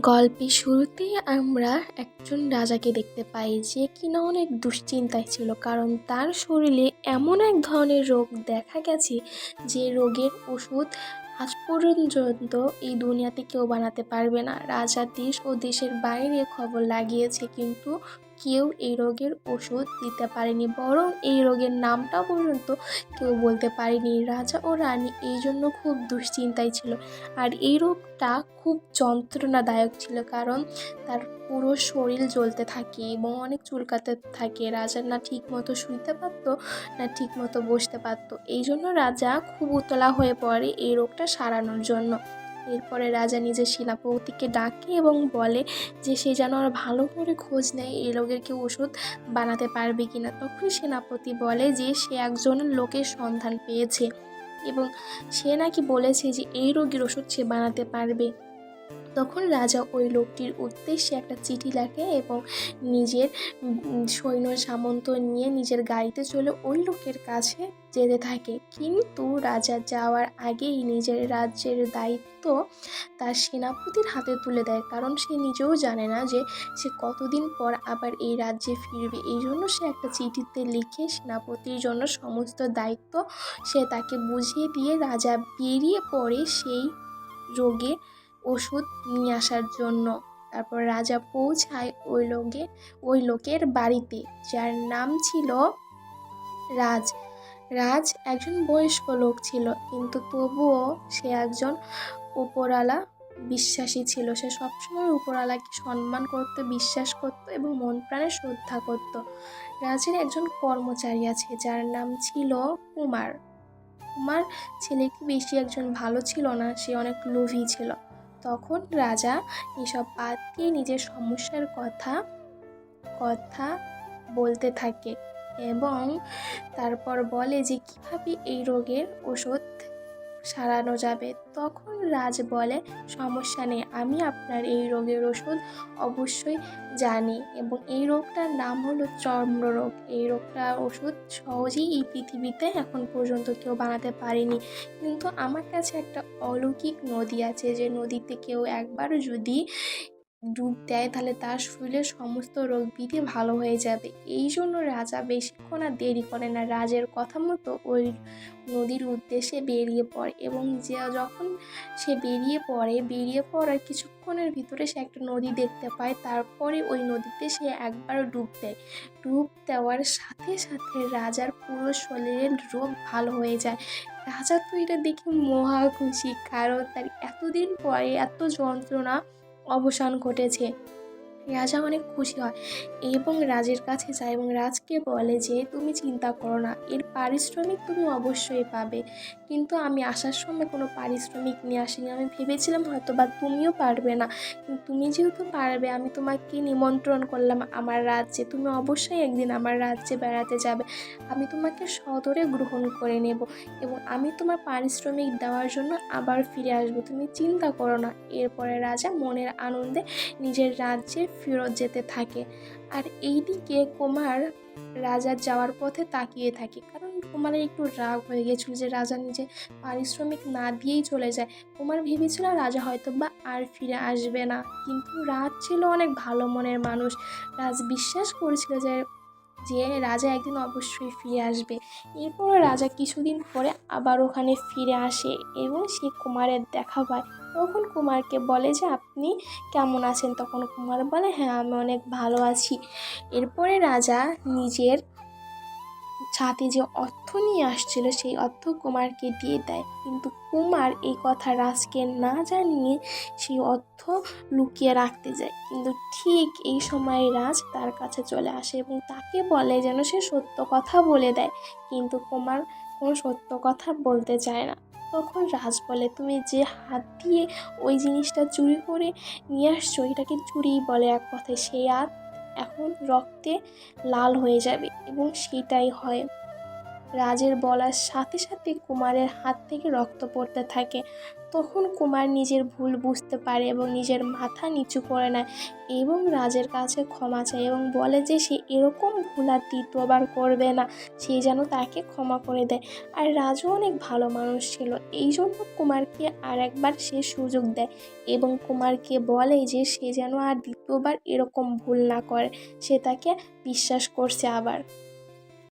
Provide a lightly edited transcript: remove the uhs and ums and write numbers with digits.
গল্পের শুরুতেই আমরা একজন রাজাকে দেখতে পাই যে কিনা অনেক দুশ্চিন্তায় ছিল, কারণ তার শরীরে এমন এক ধরনের রোগ দেখা গেছে যে রোগের ওষুধ আজ পর্যন্ত এই দুনিয়াতে কেউ বানাতে পারবে না। রাজা দেশ ও দেশের বাইরে খবর লাগিয়েছে, কিন্তু কেউ এই রোগের ওষুধ দিতে পারেনি, বরং এই রোগের নামটা পর্যন্ত কেউ বলতে পারেনি। রাজা ও রানী এই জন্য খুব দুশ্চিন্তায় ছিল। আর এই রোগটা খুব যন্ত্রণাদায়ক ছিল, কারণ তার পুরো শরীর জ্বলতে থাকে এবং অনেক চুলকাতে থাকে। রাজা না ঠিক মতো শুইতে পারতো, না ঠিক মতো বসতে পারতো। এই জন্য রাজা খুব উতলা হয়ে পড়ে এই রোগটা সারানোর জন্য। এরপরে রাজা নিজের সেনাপতিকে ডাকে এবং বলে যে সে যেন আর ভালো করে খোঁজ নেয় এই রোগের কেউ ওষুধ বানাতে পারবে কিনা। তখন সেনাপতি বলে যে সে একজন লোকের সন্ধান পেয়েছে এবং সে নাকি বলেছে যে এই রোগের ওষুধ সে বানাতে পারবে। তখন রাজা ওই লোকটির উদ্দেশ্যে একটা চিঠি লেখে এবং নিজের সৈন্য সামন্ত নিয়ে নিজের গাড়িতে চলে ওই লোকের কাছে যেতে থাকে। কিন্তু রাজা যাওয়ার আগেই নিজের রাজ্যের দায়িত্ব তার সেনাপতির হাতে তুলে দেয়, কারণ সে নিজেও জানে না যে সে কতদিন পর আবার এই রাজ্যে ফিরবে। এই জন্য সে একটা চিঠিতে লিখে সেনাপতির জন্য সমস্ত দায়িত্ব সে তাকে বুঝিয়ে দিয়ে রাজা বেরিয়ে পড়ে সেই রোগে ওষুধ নিয়ে আসার জন্য। তারপর রাজা পৌঁছায় ওই লোকের বাড়িতে, যার নাম ছিল রাজ। রাজ একজন বয়স্ক লোক ছিল, কিন্তু তবুও সে একজন উপরওয়ালা বিশ্বাসী ছিল। সে সবসময় উপরওয়ালাকে সম্মান করত, বিশ্বাস করত এবং মন প্রাণে শ্রদ্ধা করত। রাজের একজন কর্মচারী আছে যার নাম ছিল কুমার। কুমার ছেলেটি বেশি একজন ভালো ছিল না, সে অনেক লোভী ছিল। তখন রাজা এসব বাদ দিয়ে নিজের সমস্যার কথা কথা বলতে থাকে এবং তারপর বলে যে কিভাবে এই রোগের ওষুধ সারানো যাবে। তখন রাজ বলে, সমস্যা নেই, আমি আপনার এই রোগের ওষুধ অবশ্যই জানি এবং এই রোগটার নাম হলো চর্মরোগ। এই রোগটার ওষুধ সহজেই এই পৃথিবীতে এখন পর্যন্ত কেউ বানাতে পারেনি, কিন্তু আমার কাছে একটা অলৌকিক নদী আছে, যে নদীতে কেউ একবার যদি ডুব দেয় তাহলে তার শরীরের সমস্ত রোগ ব্যাধি ভালো হয়ে যাবে। এই জন্য রাজা বেশিক্ষণ আর দেরি করে না, রাজের কথা মতো ওই নদীর উদ্দেশ্যে বেরিয়ে পড়ে এবং যখন সে বেরিয়ে পড়ার কিছুক্ষণের ভিতরে সে একটা নদী দেখতে পায়। তারপরে ওই নদীতে সে একবার ডুব দেয়। ডুব দেওয়ার সাথে সাথে রাজার পুরো শরীরের রোগ ভালো হয়ে যায়। রাজা তো এটা দেখে মহা খুশি, কারণ তার এতদিন পরে এত যন্ত্রণা অবসান ঘটেছে। রাজা অনেক খুশি হয় এবং রাজের কাছে যায় এবং রাজকে বলে যে তুমি চিন্তা করো না, এর পারিশ্রমিক তুমি অবশ্যই পাবে, কিন্তু আমি আসার সময় কোনো পারিশ্রমিক নিয়ে আসিনি। আমি ভেবেছিলাম হয়তো বা তুমিও পারবে না, কিন্তু তুমি যেহেতু পারবে আমি তোমাকে নিমন্ত্রণ করলাম আমার রাজ্যে, তুমি অবশ্যই একদিন আমার রাজ্যে বেড়াতে যাবে। আমি তোমাকে সদরে গ্রহণ করে নেব এবং আমি তোমার পারিশ্রমিক দেওয়ার জন্য আবার ফিরে আসবো, তুমি চিন্তা করো না। এরপরে রাজা মনের আনন্দে নিজের রাজ্যে ফেরত যেতে থাকে। আর এইদিকে কুমার রাজার যাওয়ার পথে তাকিয়ে থাকে, কারণ কুমারের একটু রাগ হয়ে গেছিল যে রাজা নিজে পারিশ্রমিক না দিয়েই চলে যায়। কুমার ভেবেছিল রাজা হয়তো বা আর ফিরে আসবে না, কিন্তু রাজ ছিল অনেক ভালো মনের মানুষ। রাজ বিশ্বাস করেছিল যে যে রাজা একদিন অবশ্যই ফিরে আসবে। এরপর রাজা কিছুদিন পরে আবার ওখানে ফিরে আসে এবং সে কুমারের দেখা পায়। তখন কুমারকে বলে যে আপনি কেমন আছেন? তখন কুমার বলে হ্যাঁ, আমি অনেক ভালো আছি। এরপরে রাজা নিজের সাথে যে অর্থ নিয়ে আসছিল সেই অর্থ কুমারকে দিয়ে দেয়, কিন্তু কুমার এই কথা রাজকে না জানিয়ে সেই অর্থ লুকিয়ে রাখতে যায়। কিন্তু ঠিক এই সময় রাজ তার কাছে চলে আসে এবং তাকে বলে যেন সে সত্য কথা বলে দেয়, কিন্তু কুমার কোনো সত্য কথা বলতে চায় না। তখন রাজ বলে তুমি যে হাত দিয়ে ওই জিনিসটা চুরি করে নিয়ে আসছো এটাকে চুরিই বলে এক কথায়, সেই হাত এখন রক্তে লাল হয়ে যাবে এবং সেটাই হয়। রাজের বলার সাথে সাথে কুমারের হাত থেকে রক্ত পড়তে থাকে। তখন কুমার নিজের ভুল বুঝতে পারে এবং নিজের মাথা নিচু করে নেয় এবং রাজের কাছে ক্ষমা চায় এবং বলে যে সে এরকম ভুল আর দ্বিতীয়বার করবে না, সে যেন তাকে ক্ষমা করে দেয়। আর রাজও অনেক ভালো মানুষ ছিল, এই জন্য কুমারকে আর একবার সে সুযোগ দেয় এবং কুমারকে বলে যে সে যেন আর দ্বিতীয়বার এরকম ভুল না করে, সে তাকে বিশ্বাস করছে আবার।